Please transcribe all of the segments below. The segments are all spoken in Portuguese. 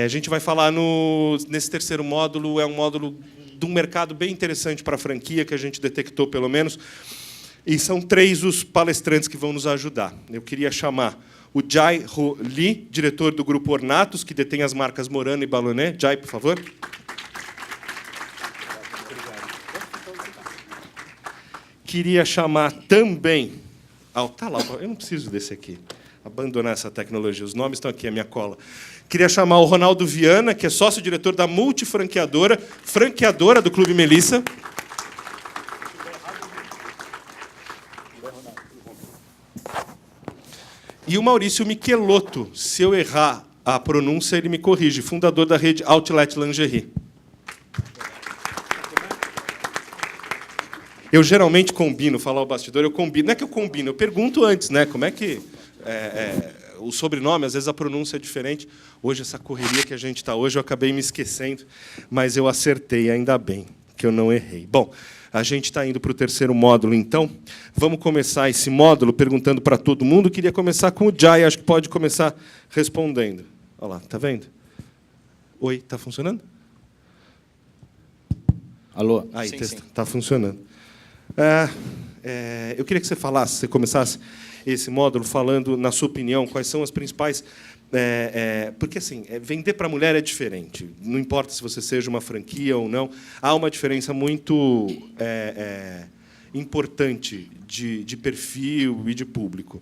A gente vai falar nesse terceiro módulo, é um módulo de um mercado bem interessante para a franquia, que a gente detectou, pelo menos, e são 3 os palestrantes que vão nos ajudar. Eu queria chamar o Jai Ho Lee, diretor do Grupo Ornatos, que detém as marcas Morano e Baloné. Jai, por favor. Queria chamar também... tá lá, eu não preciso desse aqui. Abandonar essa tecnologia. Os nomes estão aqui, a minha cola. Queria chamar o Ronaldo Viana, que é sócio-diretor da Multifranqueadora, franqueadora do Clube Melissa. E o Maurício Michelotto, se eu errar a pronúncia, ele me corrige, fundador da rede Outlet Lingerie. Eu geralmente combino, falar o bastidor, eu combino. Não é que eu combino, eu pergunto antes, né? Como é que... o sobrenome, às vezes a pronúncia é diferente. Hoje, essa correria que a gente está hoje, eu acabei me esquecendo, mas eu acertei, ainda bem que eu não errei. Bom, a gente está indo para o terceiro módulo, então. Vamos começar esse módulo perguntando para todo mundo. Queria começar com o Jai, acho que pode começar respondendo. Olha lá, está vendo? Oi, está funcionando? Alô? Aí, está funcionando. Eu queria que você começasse esse módulo falando, na sua opinião, quais são as principais... porque, assim, vender para a mulher é diferente. Não importa se você seja uma franquia ou não, há uma diferença muito importante de perfil e de público.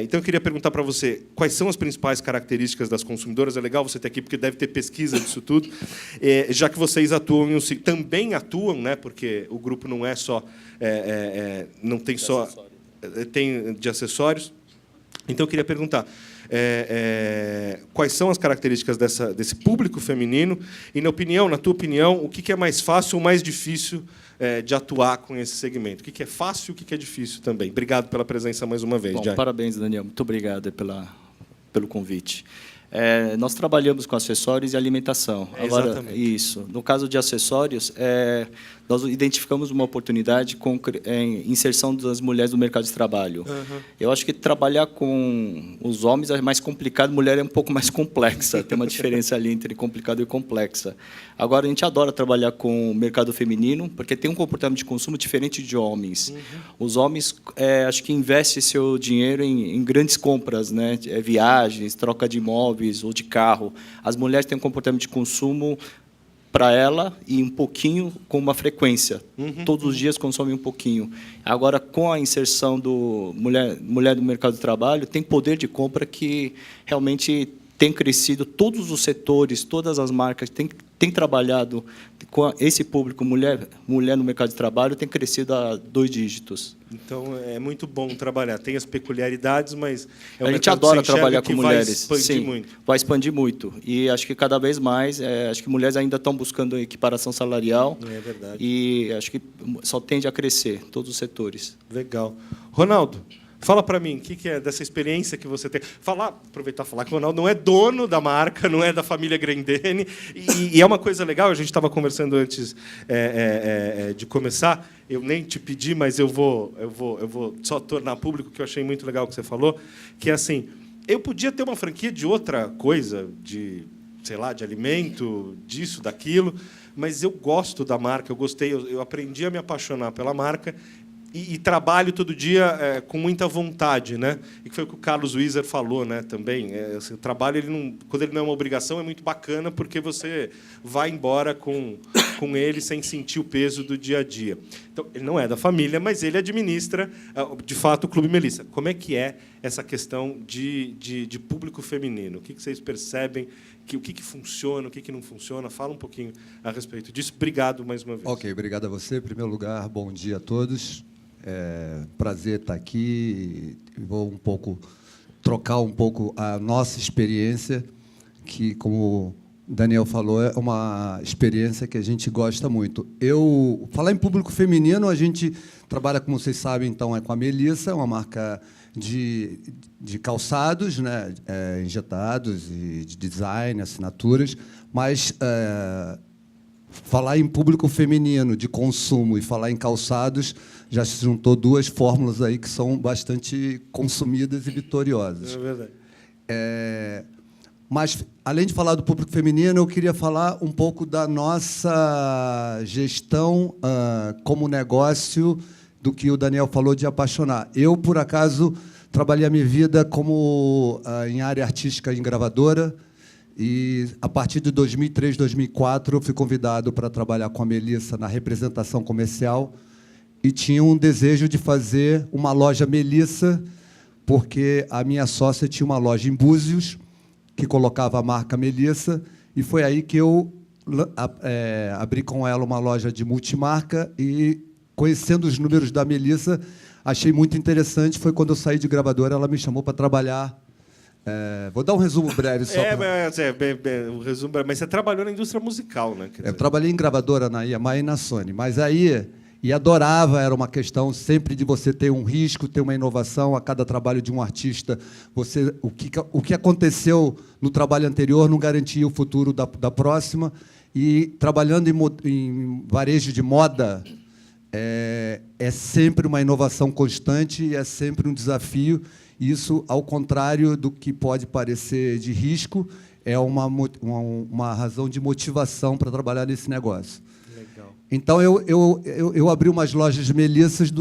Então, eu queria perguntar para você quais são as principais características das consumidoras. É legal você ter aqui, porque deve ter pesquisa disso tudo, já que vocês atuam também atuam, né? Porque o grupo não é só... não tem só... Tem de acessórios. Então, eu queria perguntar quais são as características desse público feminino e, na tua opinião, o que é mais fácil ou mais difícil de atuar com esse segmento? O que é fácil e o que é difícil também? Obrigado pela presença mais uma vez. Bom, parabéns, Daniel. Muito obrigado pelo convite. Nós trabalhamos com acessórios e alimentação. Agora, exatamente. Isso. No caso de acessórios, nós identificamos uma oportunidade com inserção das mulheres no mercado de trabalho. Uhum. Eu acho que trabalhar com os homens é mais complicado, mulher é um pouco mais complexa. Tem uma diferença ali entre complicado e complexa. Agora, a gente adora trabalhar com o mercado feminino, porque tem um comportamento de consumo diferente de homens. Uhum. Os homens, acho que investem seu dinheiro em grandes compras, né? Viagens, troca de imóveis ou de carro. As mulheres têm um comportamento de consumo para ela e um pouquinho com uma frequência. Uhum. Todos os dias consomem um pouquinho. Agora, com a inserção do mulher do mercado de trabalho, tem poder de compra que realmente tem crescido. Todos os setores, todas as marcas têm trabalhado com esse público, mulher no mercado de trabalho, tem crescido a 2 dígitos. Então, é muito bom trabalhar. Tem as peculiaridades, mas... a gente adora trabalhar com mulheres. Vai expandir muito. Vai expandir muito. E acho que, cada vez mais, acho que mulheres ainda estão buscando equiparação salarial. É verdade. E acho que só tende a crescer, todos os setores. Legal. Ronaldo, fala para mim, o que é dessa experiência que você tem? Aproveitar e falar que o Ronaldo não é dono da marca, não é da família Grendene, e é uma coisa legal, a gente estava conversando antes de começar, eu nem te pedi, mas eu vou só tornar público, que eu achei muito legal o que você falou, que é assim, eu podia ter uma franquia de outra coisa, de, sei lá, de alimento, disso, daquilo, mas eu gosto da marca, eu gostei, eu aprendi a me apaixonar pela marca, e trabalho todo dia com muita vontade, né? E que foi o que o Carlos Wieser falou, né? Também, o trabalho, quando ele não é uma obrigação, é muito bacana, porque você vai embora com ele sem sentir o peso do dia a dia. Então, ele não é da família, mas ele administra, de fato, o Clube Melissa. Como é que é essa questão de público feminino? O que vocês percebem? O que funciona, o que não funciona? Fala um pouquinho a respeito disso. Obrigado mais uma vez. Ok, obrigado a você. Em primeiro lugar, bom dia a todos. Prazer estar aqui. Vou trocar um pouco a nossa experiência, que, como o Daniel falou, é uma experiência que a gente gosta muito. Falar em público feminino, a gente trabalha, como vocês sabem, então, com a Melissa, uma marca de calçados, né, injetados, e de design, assinaturas, mas falar em público feminino, de consumo, e falar em calçados, já se juntou 2 fórmulas aí que são bastante consumidas e vitoriosas. É verdade. Mas, além de falar do público feminino, eu queria falar um pouco da nossa gestão como negócio, do que o Daniel falou de apaixonar. Eu, por acaso, trabalhei a minha vida como em área artística em gravadora, e, a partir de 2003, 2004, eu fui convidado para trabalhar com a Melissa na representação comercial e tinha um desejo de fazer uma loja Melissa, porque a minha sócia tinha uma loja em Búzios, que colocava a marca Melissa, e foi aí que eu abri com ela uma loja de multimarca e, conhecendo os números da Melissa, achei muito interessante. Foi quando eu saí de gravadora, ela me chamou para trabalhar. Vou dar um resumo breve só. Um resumo breve. Mas você trabalhou na indústria musical, né? Eu trabalhei em gravadora na EMI e na Sony, mas aí... E adorava, era uma questão sempre de você ter um risco, ter uma inovação a cada trabalho de um artista. O que aconteceu no trabalho anterior não garantia o futuro da próxima. E trabalhando em varejo de moda, é sempre uma inovação constante e é sempre um desafio. Isso, ao contrário do que pode parecer de risco, é uma razão de motivação para trabalhar nesse negócio. Então, eu abri umas lojas Melissas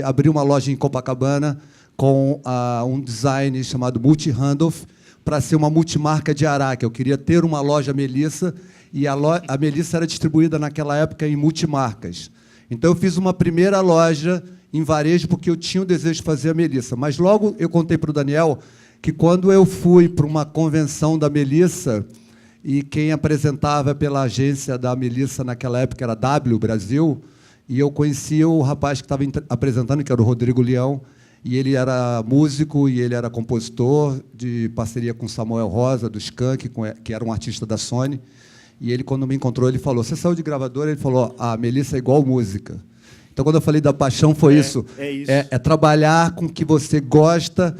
abri uma loja em Copacabana com um design chamado Multi Randolph para ser uma multimarca de Araque. Eu queria ter uma loja Melissa e a Melissa era distribuída naquela época em multimarcas. Então, eu fiz uma primeira loja em varejo porque eu tinha o desejo de fazer a Melissa. Mas logo eu contei para o Daniel que, quando eu fui para uma convenção da Melissa, e quem apresentava pela agência da Melissa naquela época era W Brasil, e eu conhecia o rapaz que estava apresentando, que era o Rodrigo Leão, e ele era músico e ele era compositor, de parceria com Samuel Rosa, do Skank, que era um artista da Sony. E ele, quando me encontrou, ele falou: "Você saiu de gravadora?" Ele falou: "A Melissa é igual música." Então, quando eu falei da paixão, foi isso. É trabalhar com o que você gosta.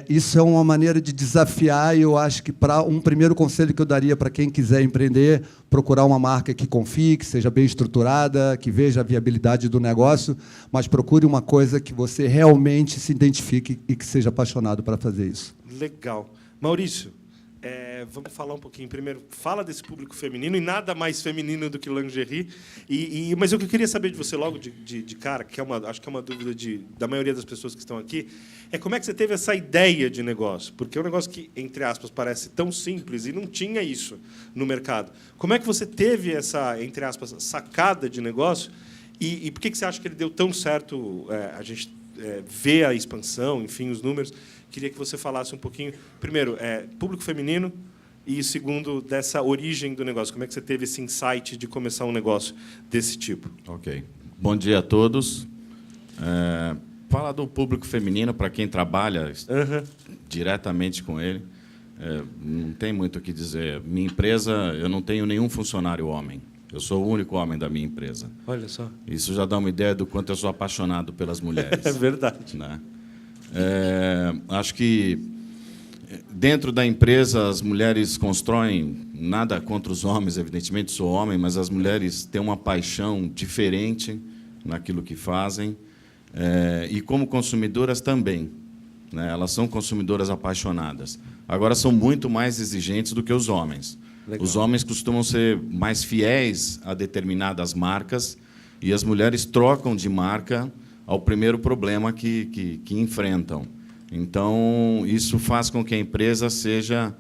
Isso é uma maneira de desafiar, e eu acho que, um primeiro conselho que eu daria para quem quiser empreender, procurar uma marca que confie, que seja bem estruturada, que veja a viabilidade do negócio, mas procure uma coisa que você realmente se identifique e que seja apaixonado para fazer isso. Legal. Maurício, vamos falar um pouquinho. Primeiro, fala desse público feminino, e nada mais feminino do que lingerie. Mas o que eu queria saber de você logo de cara, que acho que é uma dúvida da maioria das pessoas que estão aqui, é como é que você teve essa ideia de negócio? Porque é um negócio que, entre aspas, parece tão simples e não tinha isso no mercado. Como é que você teve essa, entre aspas, sacada de negócio? E por que você acha que ele deu tão certo? A gente vê a expansão, enfim, os números. Queria que você falasse um pouquinho, primeiro, público feminino, e, segundo, dessa origem do negócio. Como é que você teve esse insight de começar um negócio desse tipo? Ok. Bom dia a todos. Falar do público feminino, para quem trabalha diretamente com ele, não tem muito o que dizer. Minha empresa, eu não tenho nenhum funcionário homem. Eu sou o único homem da minha empresa. Olha só. Isso já dá uma ideia do quanto eu sou apaixonado pelas mulheres. É verdade. Né? Acho que, dentro da empresa, as mulheres constroem, nada contra os homens, evidentemente, sou homem, mas as mulheres têm uma paixão diferente naquilo que fazem, e, como consumidoras, também. Né? Elas são consumidoras apaixonadas. Agora, são muito mais exigentes do que os homens. Legal. Os homens costumam ser mais fiéis a determinadas marcas, e as mulheres trocam de marca ao primeiro problema que enfrentam. Então, isso faz com que a empresa seja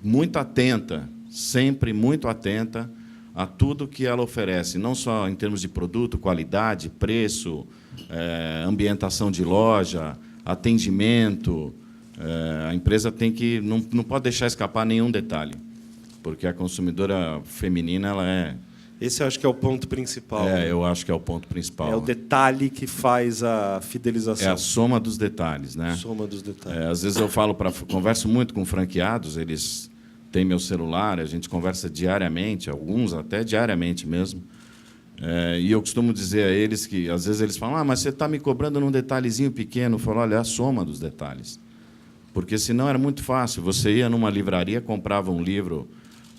muito atenta, sempre muito atenta a tudo que ela oferece, não só em termos de produto, qualidade, preço, ambientação de loja, atendimento. A empresa tem que não pode deixar escapar nenhum detalhe, porque a consumidora feminina, ela é... Esse eu acho que é o ponto principal. Eu acho que é o ponto principal. É o detalhe que faz a fidelização. É a soma dos detalhes, né? Soma dos detalhes. Às vezes eu converso muito com franqueados, eles têm meu celular, a gente conversa diariamente, alguns até diariamente mesmo. E eu costumo dizer a eles que, às vezes, eles falam: mas você está me cobrando num detalhezinho pequeno. Eu falo: olha, é a soma dos detalhes. Porque, senão, era muito fácil. Você ia numa livraria, comprava um livro...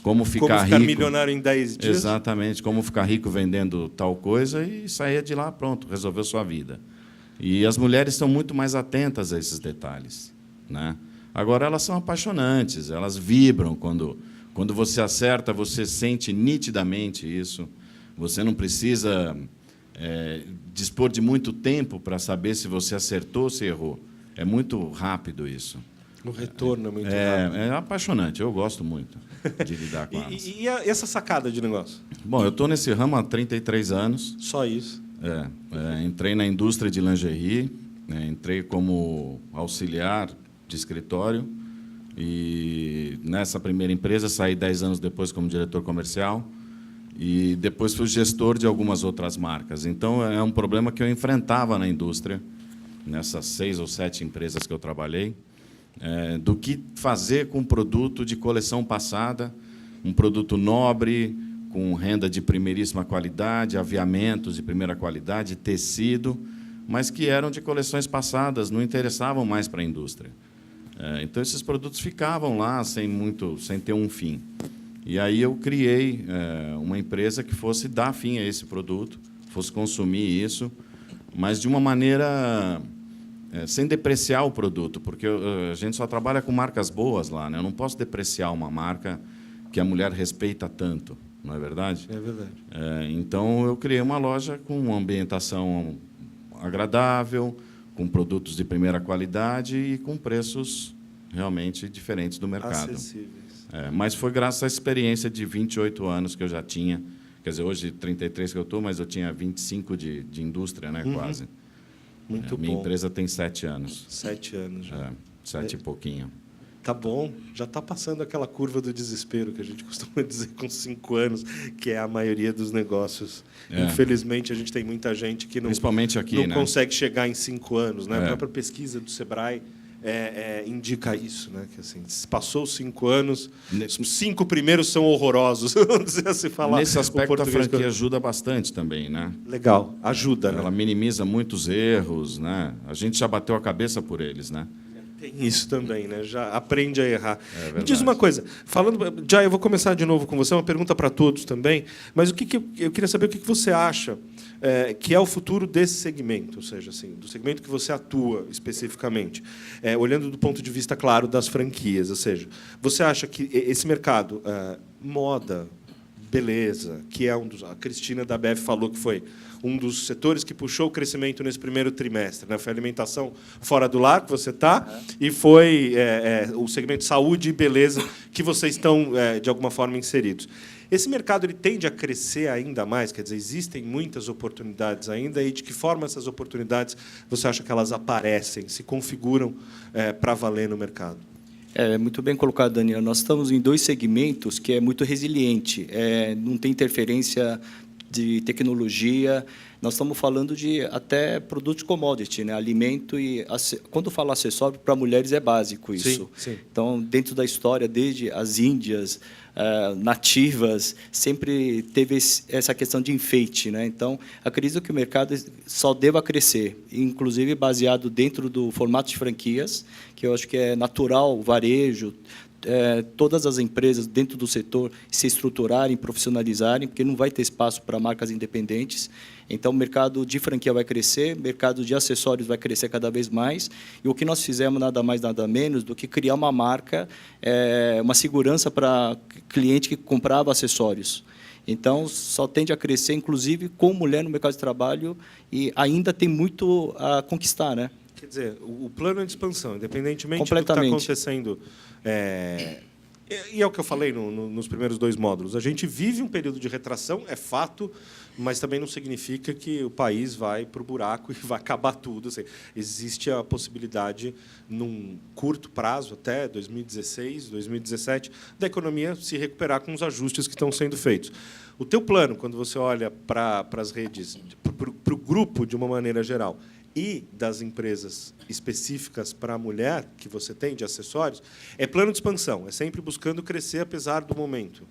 Como ficar rico, milionário em 10 dias? Exatamente, como ficar rico vendendo tal coisa, e saía de lá, pronto, resolveu sua vida. E as mulheres estão muito mais atentas a esses detalhes. Né? Agora, elas são apaixonantes, elas vibram quando você acerta, você sente nitidamente isso. Você não precisa dispor de muito tempo para saber se você acertou ou se errou. É muito rápido isso. O retorno é muito rápido. É apaixonante, eu gosto muito de lidar com elas. E essa sacada de negócio? Bom, eu estou nesse ramo há 33 anos. Só isso? Entrei na indústria de lingerie, entrei como auxiliar de escritório e nessa primeira empresa saí 10 anos depois como diretor comercial e depois fui gestor de algumas outras marcas. Então, é um problema que eu enfrentava na indústria, nessas 6 ou 7 empresas que eu trabalhei, do que fazer com um produto de coleção passada, um produto nobre, com renda de primeiríssima qualidade, aviamentos de primeira qualidade, tecido, mas que eram de coleções passadas, não interessavam mais para a indústria. Então, esses produtos ficavam lá sem ter um fim. E aí eu criei uma empresa que fosse dar fim a esse produto, fosse consumir isso, mas de uma maneira sem depreciar o produto, porque a gente só trabalha com marcas boas lá, né? Eu não posso depreciar uma marca que a mulher respeita tanto, não é verdade? É verdade. Então, eu criei uma loja com uma ambientação agradável, com produtos de primeira qualidade e com preços realmente diferentes do mercado. Acessíveis. Mas foi graças à experiência de 28 anos que eu já tinha. Quer dizer, hoje 33 que eu estou, mas eu tinha 25 de indústria, né, quase. Muito bom. Minha empresa tem 7 anos. 7 anos já. 7 e pouquinho. Tá bom, já está passando aquela curva do desespero que a gente costuma dizer com 5 anos, que é a maioria dos negócios. Infelizmente, a gente tem muita gente que não, principalmente aqui, não né? consegue chegar em 5 anos. Né? A própria pesquisa do Sebrae indica isso, né? Que assim, se passou 5 anos, os 5 primeiros são horrorosos. Vamos dizer assim, falar. Nesse aspecto, a franquia ajuda bastante também, né? Legal, ajuda. Ela minimiza muitos erros, né? A gente já bateu a cabeça por eles, né? Tem isso também, né? Já aprende a errar. verdade. Me diz uma coisa, já eu vou começar de novo com você, uma pergunta para todos também, mas eu queria saber o que você acha que é o futuro desse segmento, ou seja, assim, do segmento que você atua especificamente, olhando do ponto de vista, claro, das franquias, ou seja, você acha que esse mercado, moda, beleza, que é a Cristina da BF falou que foi um dos setores que puxou o crescimento nesse primeiro trimestre, né? Foi a alimentação fora do lar, que você está, e foi o segmento saúde e beleza que vocês estão, de alguma forma, inseridos. Esse mercado ele tende a crescer ainda mais? Quer dizer, existem muitas oportunidades ainda, e de que forma essas oportunidades você acha que elas aparecem, se configuram para valer no mercado? Muito bem colocado, Daniel. Nós estamos em 2 segmentos que é muito resiliente, não tem interferência de tecnologia. Nós estamos falando de até produtos commodity, né? Alimento e quando fala acessório para mulheres é básico isso. Sim, sim. Então, dentro da história, desde as índias nativas, sempre teve essa questão de enfeite, né? Então, acredito que o mercado só deva crescer, inclusive baseado dentro do formato de franquias, que eu acho que é natural, o varejo, todas as empresas dentro do setor se estruturarem, profissionalizarem, porque não vai ter espaço para marcas independentes. Então, o mercado de franquia vai crescer, o mercado de acessórios vai crescer cada vez mais. E o que nós fizemos, nada mais, nada menos, do que criar uma marca, uma segurança para cliente que comprava acessórios. Então, só tende a crescer, inclusive, com mulher no mercado de trabalho, e ainda tem muito a conquistar, né? Quer dizer, o plano é de expansão, independentemente do que está acontecendo. E é o que eu falei nos primeiros 2 módulos. A gente vive um período de retração, é fato, mas também não significa que o país vai para o buraco e vai acabar tudo. Assim, existe a possibilidade, num curto prazo, até 2016, 2017, da economia se recuperar com os ajustes que estão sendo feitos. O teu plano, quando você olha para as redes, para o grupo de uma maneira geral, e das empresas específicas para a mulher que você tem, de acessórios, é plano de expansão, é sempre buscando crescer apesar do momento.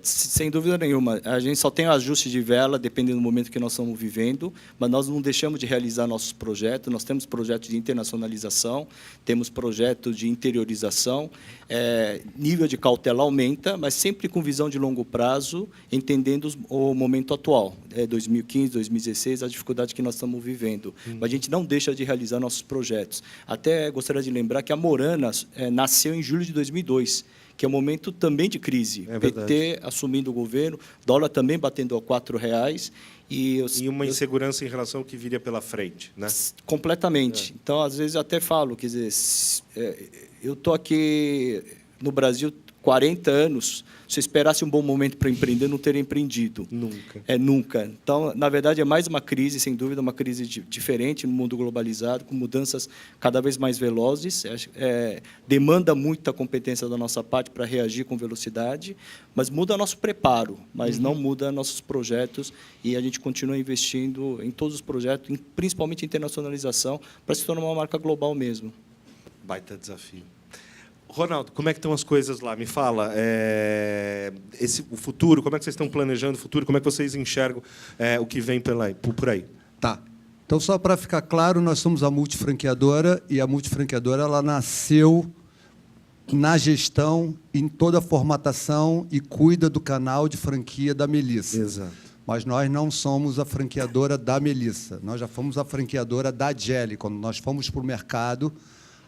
Sem dúvida nenhuma. A gente só tem o ajuste de vela, dependendo do momento que nós estamos vivendo, mas nós não deixamos de realizar nossos projetos. Nós temos projetos de internacionalização, temos projetos de interiorização. Nível de cautela aumenta, mas sempre com visão de longo prazo, entendendo o momento atual. 2015, 2016, a dificuldade que nós estamos vivendo. Mas a gente não deixa de realizar nossos projetos. Até gostaria de lembrar que a Morana nasceu em julho de 2002, que é um momento também de crise. PT assumindo o governo, dólar também batendo a R$4. E uma insegurança em relação ao que viria pela frente, né? Completamente. Então, às vezes, eu até falo, quer dizer, eu estou aqui no Brasil 40 anos, se eu esperasse um bom momento para empreender, não teria empreendido. Nunca. Nunca. Então, na verdade, é mais uma crise, sem dúvida, uma crise diferente no mundo globalizado, com mudanças cada vez mais velozes. Demanda muita competência da nossa parte para reagir com velocidade, mas muda nosso preparo, mas não muda nossos projetos, e a gente continua investindo em todos os projetos, principalmente em internacionalização, para se tornar uma marca global mesmo. Baita desafio. Ronaldo, como é que estão as coisas lá? Me fala, o futuro, como é que vocês estão planejando o futuro? Como é que vocês enxergam o que vem por aí? Tá. Então, só para ficar claro, nós somos a multifranqueadora, e a multifranqueadora ela nasceu na gestão, em toda a formatação, e cuida do canal de franquia da Melissa. Exato. Mas nós não somos a franqueadora da Melissa. Nós já fomos a franqueadora da Jelly. Quando nós fomos para o mercado,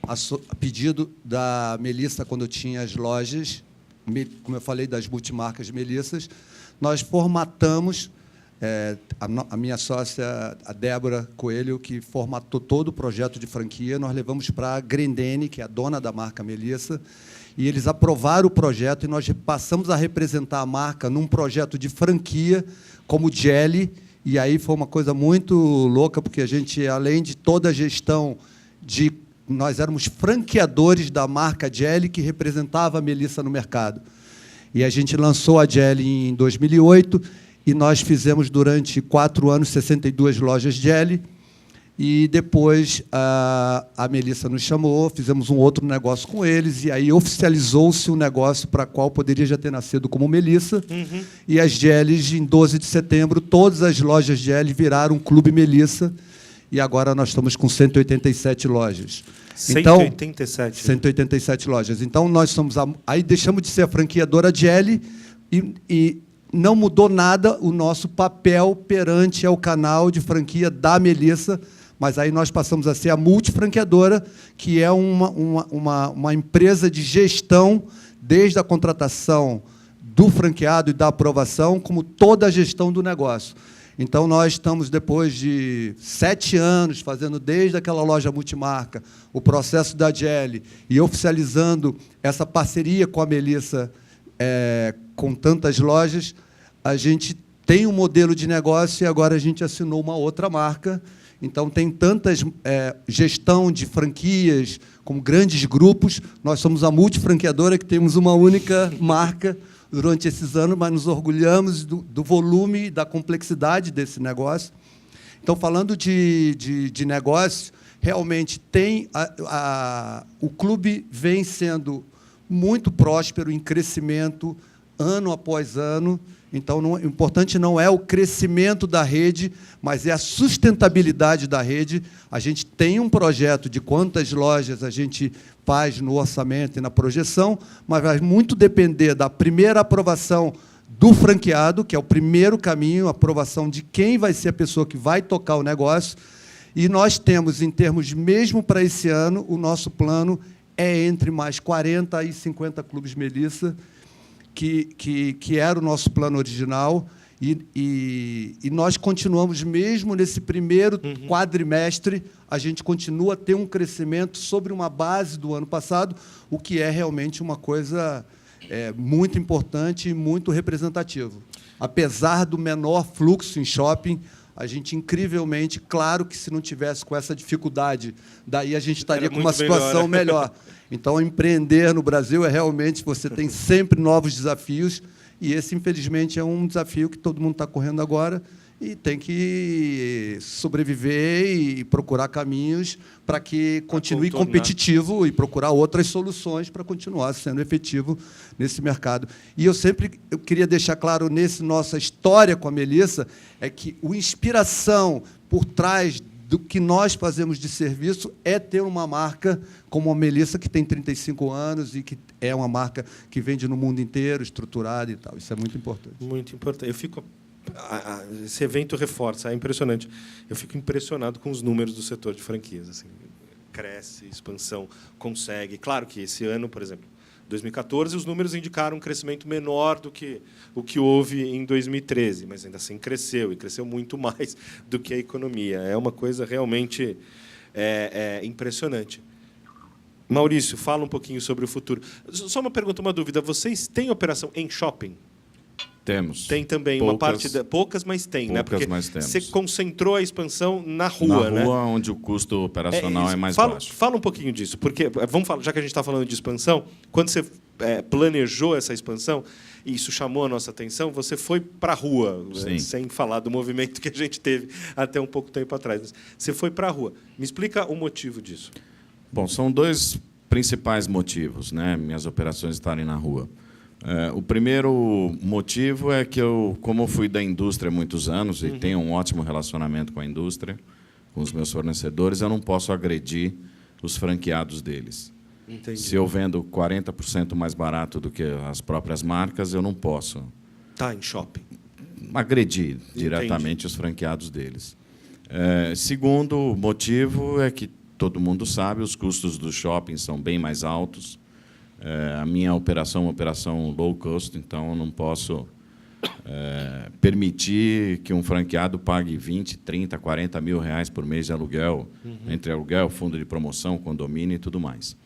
a pedido da Melissa, quando eu tinha as lojas, como eu falei, das multimarcas Melissas, nós formatamos, a minha sócia, a Débora Coelho, que formatou todo o projeto de franquia, nós levamos para a Grendene, que é a dona da marca Melissa, e eles aprovaram o projeto, e nós passamos a representar a marca num projeto de franquia, como Jelly, e aí foi uma coisa muito louca, porque a gente, além de toda a gestão nós éramos franqueadores da marca Jelly, que representava a Melissa no mercado. E a gente lançou a Jelly em 2008, e nós fizemos, durante 4 anos, 62 lojas Jelly. E depois a Melissa nos chamou, fizemos um outro negócio com eles, e aí oficializou-se o negócio para qual poderia já ter nascido como Melissa. E as Jellys, em 12 de setembro, todas as lojas Jelly viraram Clube Melissa, e agora nós estamos com 187 lojas. 187? Então, 187 lojas. Então, nós somos aí deixamos de ser a franqueadora Jelly, e não mudou nada o nosso papel perante ao canal de franquia da Melissa, mas aí nós passamos a ser a multifranqueadora, que é uma empresa de gestão, desde a contratação do franqueado e da aprovação, como toda a gestão do negócio. Então, nós estamos, depois de 7 anos, fazendo desde aquela loja multimarca, o processo da Jelly, e oficializando essa parceria com a Melissa, com tantas lojas, a gente tem um modelo de negócio, e agora a gente assinou uma outra marca. Então, tem tantas gestão de franquias, como grandes grupos. Nós somos a multifranqueadora, que temos uma única marca durante esses anos, mas nos orgulhamos do volume e da complexidade desse negócio. Então, falando de negócio, realmente o clube vem sendo muito próspero, em crescimento, ano após ano. Então, o importante não é o crescimento da rede, mas é a sustentabilidade da rede. A gente tem um projeto de quantas lojas a gente faz no orçamento e na projeção, mas vai muito depender da primeira aprovação do franqueado, que é o primeiro caminho, a aprovação de quem vai ser a pessoa que vai tocar o negócio. E nós temos, em termos mesmo para esse ano, o nosso plano é entre mais 40 e 50 clubes Melissa, que era o nosso plano original, e nós continuamos, mesmo nesse primeiro quadrimestre, a gente continua a ter um crescimento sobre uma base do ano passado, o que é realmente uma coisa muito importante e muito representativo. Apesar do menor fluxo em shopping, a gente, incrivelmente, claro que se não tivesse com essa dificuldade, daí a gente estaria com uma situação melhor. Então, empreender no Brasil realmente, você tem sempre novos desafios, e esse, infelizmente, é um desafio que todo mundo está correndo agora, e tem que sobreviver e procurar caminhos para que continue competitivo e procurar outras soluções para continuar sendo efetivo nesse mercado. E eu queria deixar claro nossa história com a Melissa é que a inspiração por trás do que nós fazemos de serviço é ter uma marca como a Melissa, que tem 35 anos e que é uma marca que vende no mundo inteiro, estruturada e tal. Isso é muito importante. Muito importante. Esse evento reforça, é impressionante. Eu fico impressionado com os números do setor de franquias. Assim, cresce, expansão, consegue. Claro que esse ano, por exemplo, 2014, os números indicaram um crescimento menor do que o que houve em 2013, mas ainda assim cresceu, e cresceu muito mais do que a economia. É uma coisa realmente impressionante. Maurício, fala um pouquinho sobre o futuro. Só uma pergunta, uma dúvida. Vocês têm operação em shopping? Temos. Tem também poucas, uma parte... Poucas, mas tem, né? Porque mas temos. você concentrou a expansão na rua, né? Na rua, onde o custo operacional é mais baixo. Fala um pouquinho disso, porque, vamos falar, já que a gente está falando de expansão, quando você planejou essa expansão, e isso chamou a nossa atenção, você foi para a rua, sem falar do movimento que a gente teve até um pouco tempo atrás. Mas você foi para a rua. Me explica o motivo disso. Bom, são dois principais motivos, né, minhas operações estarem na rua. O primeiro motivo é que como eu fui da indústria há muitos anos e tenho um ótimo relacionamento com a indústria, com os meus fornecedores, eu não posso agredir os franqueados deles. Entendi. Se eu vendo 40% mais barato do que as próprias marcas, eu não posso Em shopping. agredir diretamente os franqueados deles. Segundo motivo é que todo mundo sabe, os custos dos shoppings são bem mais altos. A minha operação é uma operação low cost, então eu não posso permitir que um franqueado pague 20, 30, 40 mil reais por mês de aluguel, entre aluguel, fundo de promoção, condomínio e tudo mais.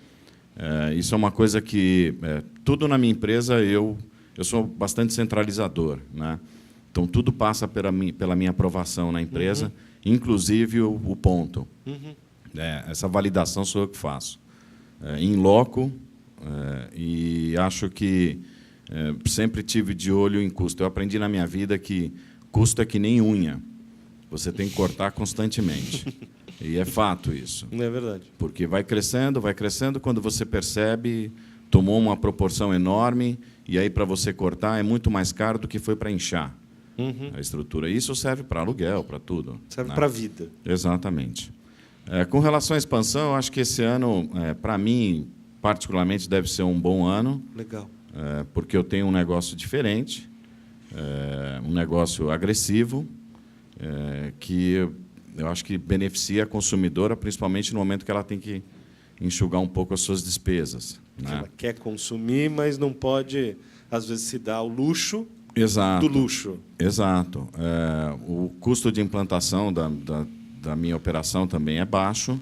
Isso é uma coisa que, tudo na minha empresa, eu sou bastante centralizador, né? Então, tudo passa pela minha aprovação na empresa, inclusive o ponto. Essa validação sou eu que faço. In loco, e acho que sempre tive de olho em custo. Eu aprendi na minha vida que custo é que nem unha. Você tem que cortar constantemente. E é fato isso. Não é verdade. Porque vai crescendo, quando você percebe, tomou uma proporção enorme, e aí, para você cortar, é muito mais caro do que foi para inchar a estrutura. Isso serve para aluguel, para tudo. Serve para a vida. Exatamente. Com relação à expansão, eu acho que esse ano, para mim, particularmente, deve ser um bom ano. Legal. Porque eu tenho um negócio diferente, um negócio agressivo, que eu acho que beneficia a consumidora, principalmente no momento que ela tem que enxugar um pouco as suas despesas. Né? Ela quer consumir, mas não pode, às vezes, se dar o luxo do luxo. Exato. O custo de implantação da minha operação também é baixo,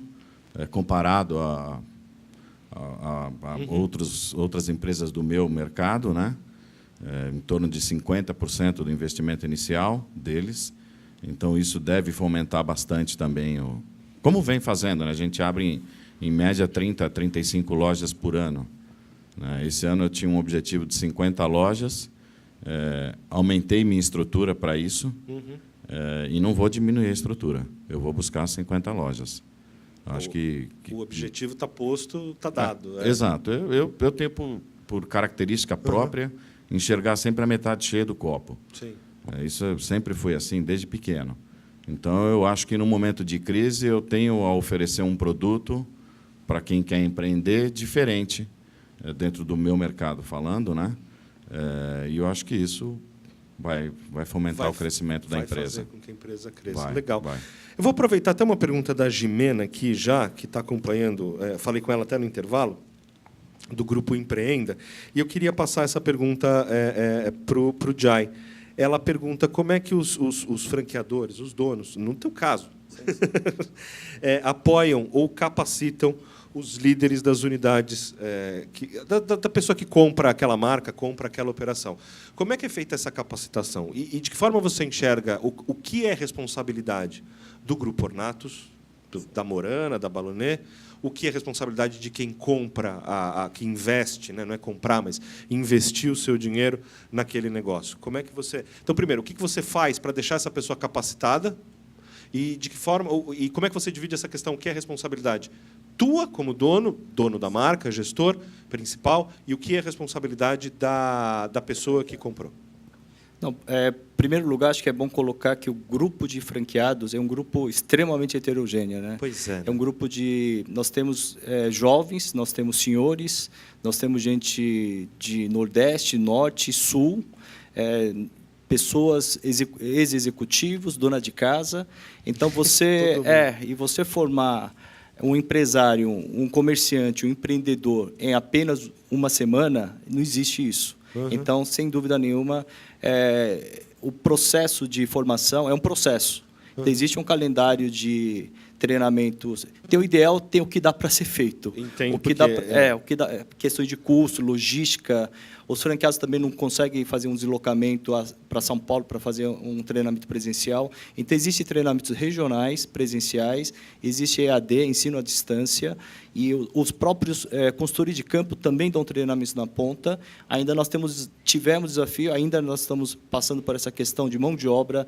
comparado a outras empresas do meu mercado, né? Em torno de 50% do investimento inicial deles. Então, isso deve fomentar bastante também. Como vem fazendo, né? A gente abre, em média, 30, 35 lojas por ano. Né? Esse ano eu tinha um objetivo de 50 lojas, aumentei minha estrutura para isso, e não vou diminuir a estrutura. Eu vou buscar 50 lojas. Acho que o objetivo está posto, está dado. Exato. Eu tenho, por característica própria, enxergar sempre a metade cheia do copo. Sim. Isso sempre foi assim, desde pequeno. Então, eu acho que, no momento de crise, eu tenho a oferecer um produto para quem quer empreender diferente, dentro do meu mercado falando, né? E eu acho que isso vai fomentar o crescimento da empresa. Vai fazer com que a empresa cresça. Legal. Eu vou aproveitar até uma pergunta da Jimena aqui já, que está acompanhando, falei com ela até no intervalo, do Grupo Empreenda, e eu queria passar essa pergunta para o Jai. Ela pergunta como é que os franqueadores, os donos, no teu caso, apoiam ou capacitam os líderes das unidades, da pessoa que compra aquela marca, compra aquela operação. Como é que é feita essa capacitação? E de que forma você enxerga o que é responsabilidade do Grupo Ornatos, da Morana, da Ballonnet, o que é responsabilidade de quem compra, que investe, né? Não é comprar, mas investir o seu dinheiro naquele negócio. Como é que você... Então, primeiro, o que você faz para deixar essa pessoa capacitada e de que forma e como é que você divide essa questão? O que é responsabilidade tua como dono da marca, gestor principal, e o que é responsabilidade da pessoa que comprou? Não, em primeiro lugar, acho que é bom colocar que o grupo de franqueados é um grupo extremamente heterogêneo, né? Pois é. É um grupo de... Nós temos jovens, nós temos senhores, nós temos gente de Nordeste, Norte, Sul, pessoas, ex-executivos, dona de casa. Então, e você formar um empresário, um comerciante, um empreendedor em apenas uma semana, não existe isso. Uhum. Então, sem dúvida nenhuma, o processo de formação é um processo. Uhum. Então, existe um calendário de treinamentos. Tem o ideal, tem o que dá para ser feito. Entendo, o que dá, questões de custo, logística. Os franqueados também não conseguem fazer um deslocamento para São Paulo para fazer um treinamento presencial. Então, existem treinamentos regionais, presenciais, existe EAD, ensino à distância, e os próprios consultores de campo também dão treinamentos na ponta. Ainda tivemos desafio, ainda nós estamos passando por essa questão de mão de obra.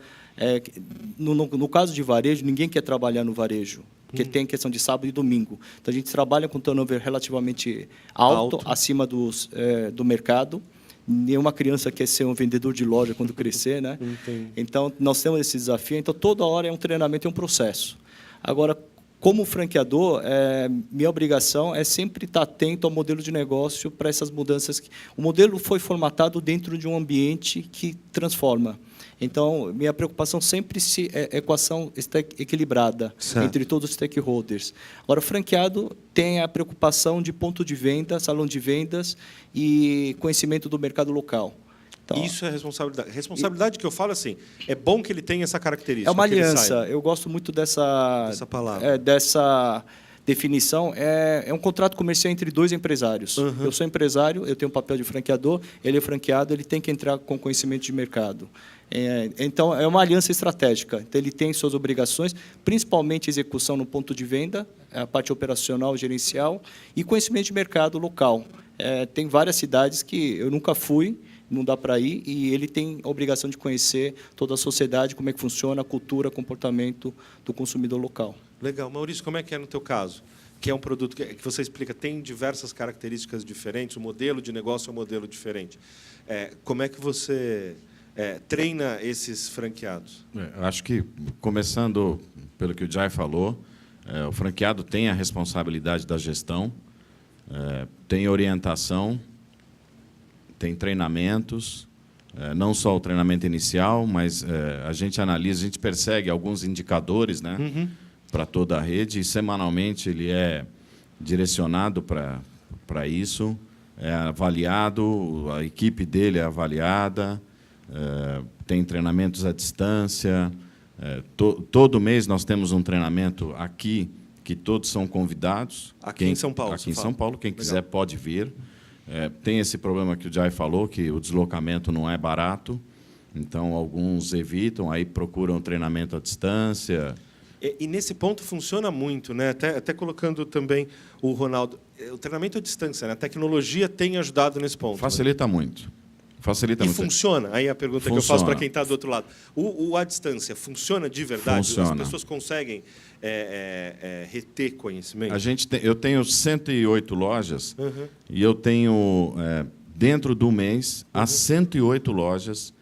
No caso de varejo, ninguém quer trabalhar no varejo, porque tem questão de sábado e domingo. Então, a gente trabalha com turnover relativamente alto. Acima do mercado. Nenhuma criança quer ser um vendedor de loja quando crescer, né? Então, nós temos esse desafio. Então, toda hora é um treinamento, é um processo. Agora, como franqueador, minha obrigação é sempre estar atento ao modelo de negócio para essas mudanças. O modelo foi formatado dentro de um ambiente que transforma. Então, minha preocupação sempre é equação equilibrada entre todos os stakeholders. Agora, o franqueado tem a preocupação de ponto de venda, salão de vendas e conhecimento do mercado local. Então, isso é responsabilidade. Responsabilidade que eu falo assim, é bom que ele tenha essa característica. É uma aliança. Eu gosto muito dessa palavra. Dessa definição. É um contrato comercial entre dois empresários. Uhum. Eu sou empresário, eu tenho um papel de franqueador, ele é franqueado, ele tem que entrar com conhecimento de mercado. Então, é uma aliança estratégica. Então, ele tem suas obrigações, principalmente execução no ponto de venda, a parte operacional, gerencial, e conhecimento de mercado local. Tem várias cidades que eu nunca fui, não dá para ir, e ele tem a obrigação de conhecer toda a sociedade, como é que funciona a cultura, comportamento do consumidor local. Legal. Maurício, como é que é no teu caso? Que é um produto que você explica, tem diversas características diferentes, o modelo de negócio é um modelo diferente. Como é que você treina esses franqueados? Eu acho que, começando pelo que o Jai falou, o franqueado tem a responsabilidade da gestão, tem orientação, tem treinamentos, não só o treinamento inicial, mas a gente analisa, a gente persegue alguns indicadores, né, para toda a rede, e semanalmente ele é direcionado para isso, é avaliado, a equipe dele é avaliada, tem treinamentos à distância. Todo mês nós temos um treinamento aqui, que todos são convidados. Aqui em São Paulo? Aqui em São Paulo, quem quiser pode vir. Tem esse problema que o Jai falou, que o deslocamento não é barato, então alguns evitam, aí procuram treinamento à distância. E nesse ponto funciona muito, né? Até colocando também o Ronaldo, o treinamento à distância, né? A tecnologia tem ajudado nesse ponto. Facilita muito. Facilita muito. Funciona? Aí a pergunta que eu faço para quem está do outro lado. O à distância funciona de verdade? Funciona. As pessoas conseguem reter conhecimento? Eu tenho 108 lojas e eu tenho, dentro do mês, as 108 lojas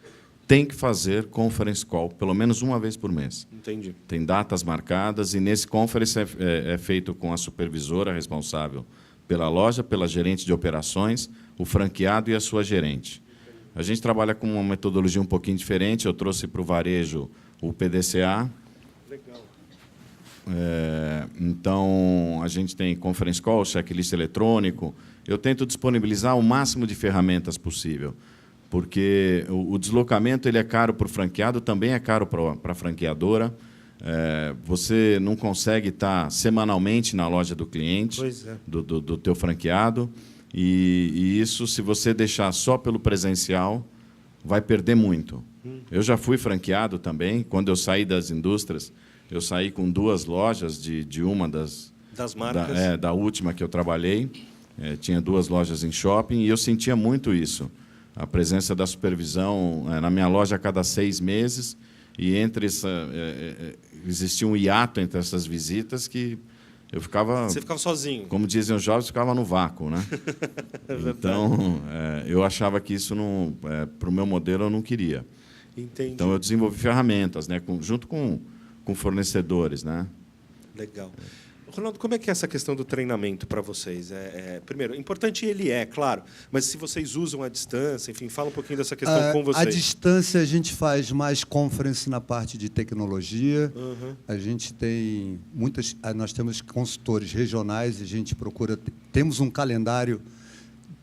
têm que fazer conference call, pelo menos uma vez por mês. Entendi. Tem datas marcadas e nesse conference é feito com a supervisora responsável pela loja, pela gerente de operações, o franqueado e a sua gerente. A gente trabalha com uma metodologia um pouquinho diferente. Eu trouxe para o varejo o PDCA. Legal. Então, a gente tem conference call, checklist eletrônico. Eu tento disponibilizar o máximo de ferramentas possível, porque o deslocamento ele é caro para o franqueado, também é caro para a franqueadora. Você não consegue estar semanalmente na loja do cliente, do teu franqueado. E isso, se você deixar só pelo presencial, vai perder muito. Eu já fui franqueado também. Quando eu saí das indústrias, Eu saí com 2 lojas de uma das marcas. da última que eu trabalhei. Tinha 2 lojas em shopping e eu sentia muito isso. A presença da supervisão na minha loja a cada 6 meses, e existia um hiato entre essas visitas que eu ficava... Você ficava sozinho. Como dizem os jovens, ficava no vácuo, né? Então, eu achava que isso não, para o meu modelo, eu não queria. Entendi. Então, eu desenvolvi ferramentas, né, junto com fornecedores, né? Legal. Ronaldo, como é que é essa questão do treinamento para vocês? Primeiro, importante ele claro, mas se vocês usam a distância, enfim, fala um pouquinho dessa questão com vocês. À distância, a gente faz mais conference na parte de tecnologia. Uhum. A gente tem nós temos consultores regionais, a gente procura... Temos um calendário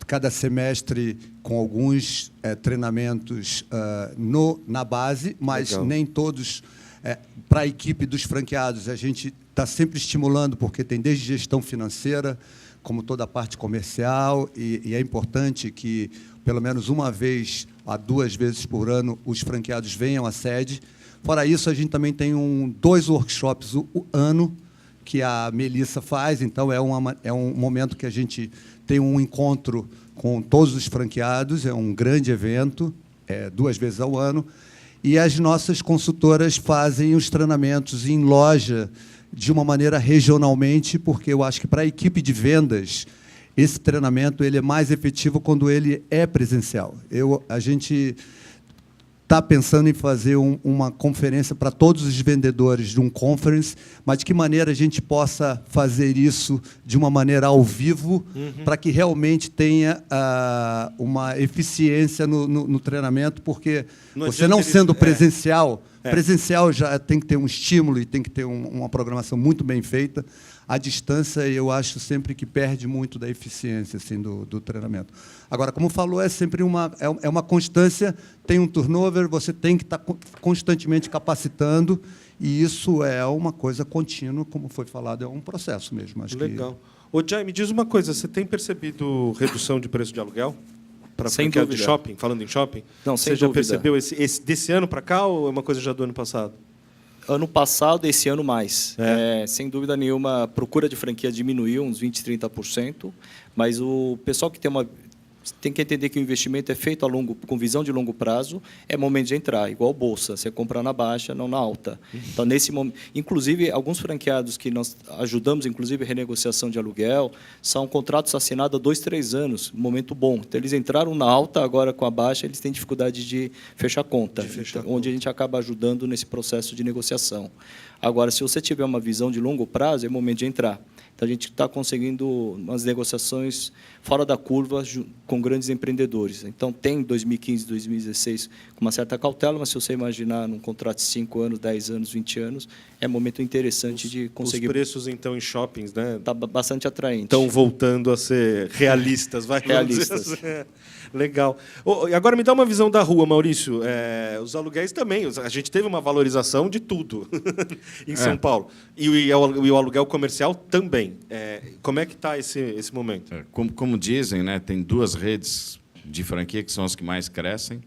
cada semestre com alguns treinamentos na base, mas Legal. nem todos para a equipe dos franqueados. A gente está sempre estimulando, porque tem desde gestão financeira, como toda a parte comercial, e é importante que, pelo menos uma vez a 2 vezes por ano, os franqueados venham à sede. Fora isso, a gente também tem 2 workshops o ano, que a Melissa faz, então é um momento que a gente tem um encontro com todos os franqueados, é um grande evento, 2 vezes ao ano, e as nossas consultoras fazem os treinamentos em loja de uma maneira regionalmente, porque eu acho que para a equipe de vendas esse treinamento ele é mais efetivo quando ele é presencial. A gente está pensando em fazer uma conferência para todos os vendedores de um conference, mas de que maneira a gente possa fazer isso de uma maneira ao vivo, para que realmente tenha uma eficiência no treinamento, porque você não sendo presencial, presencial já tem que ter um estímulo e tem que ter uma programação muito bem feita. À distância, eu acho sempre que perde muito da eficiência assim, do treinamento. Agora, como falou, é sempre uma constância, tem um turnover, você tem que estar constantemente capacitando, e isso é uma coisa contínua, como foi falado, é um processo mesmo. Acho Legal. Ô, Jai, me diz uma coisa, você tem percebido redução de preço de aluguel? Para Sem franqueado dúvida. de shopping, falando em shopping? Não, sem Você já dúvida. percebeu desse ano para cá, ou é uma coisa já do ano passado? Ano passado, esse ano mais. Sem dúvida nenhuma, a procura de franquia diminuiu uns 20%, 30%, mas o pessoal que tem que entender que o investimento é feito com visão de longo prazo, é momento de entrar, igual bolsa, você compra na baixa, não na alta. Então, nesse momento, inclusive, alguns franqueados que nós ajudamos, inclusive renegociação de aluguel, são contratos assinados há 2, 3 anos, um momento bom. Então, eles entraram na alta, agora com a baixa, eles têm dificuldade de fechar conta, onde a gente acaba ajudando nesse processo de negociação. Agora, se você tiver uma visão de longo prazo, é momento de entrar. Então, a gente está conseguindo umas negociações fora da curva com grandes empreendedores. Então, tem 2015, 2016 com uma certa cautela, mas se você imaginar num contrato de 5 anos, 10 anos, 20 anos, é um momento interessante de conseguir... Os preços, então, em shoppings, né? Está bastante atraente. Estão voltando a ser realistas, vai. Realistas. Assim. Legal. E agora me dá uma visão da rua, Maurício. Os aluguéis também. A gente teve uma valorização de tudo em São Paulo. E o aluguel comercial também. Como é que está esse momento? Como dizem, né, tem 2 redes de franquia que são as que mais crescem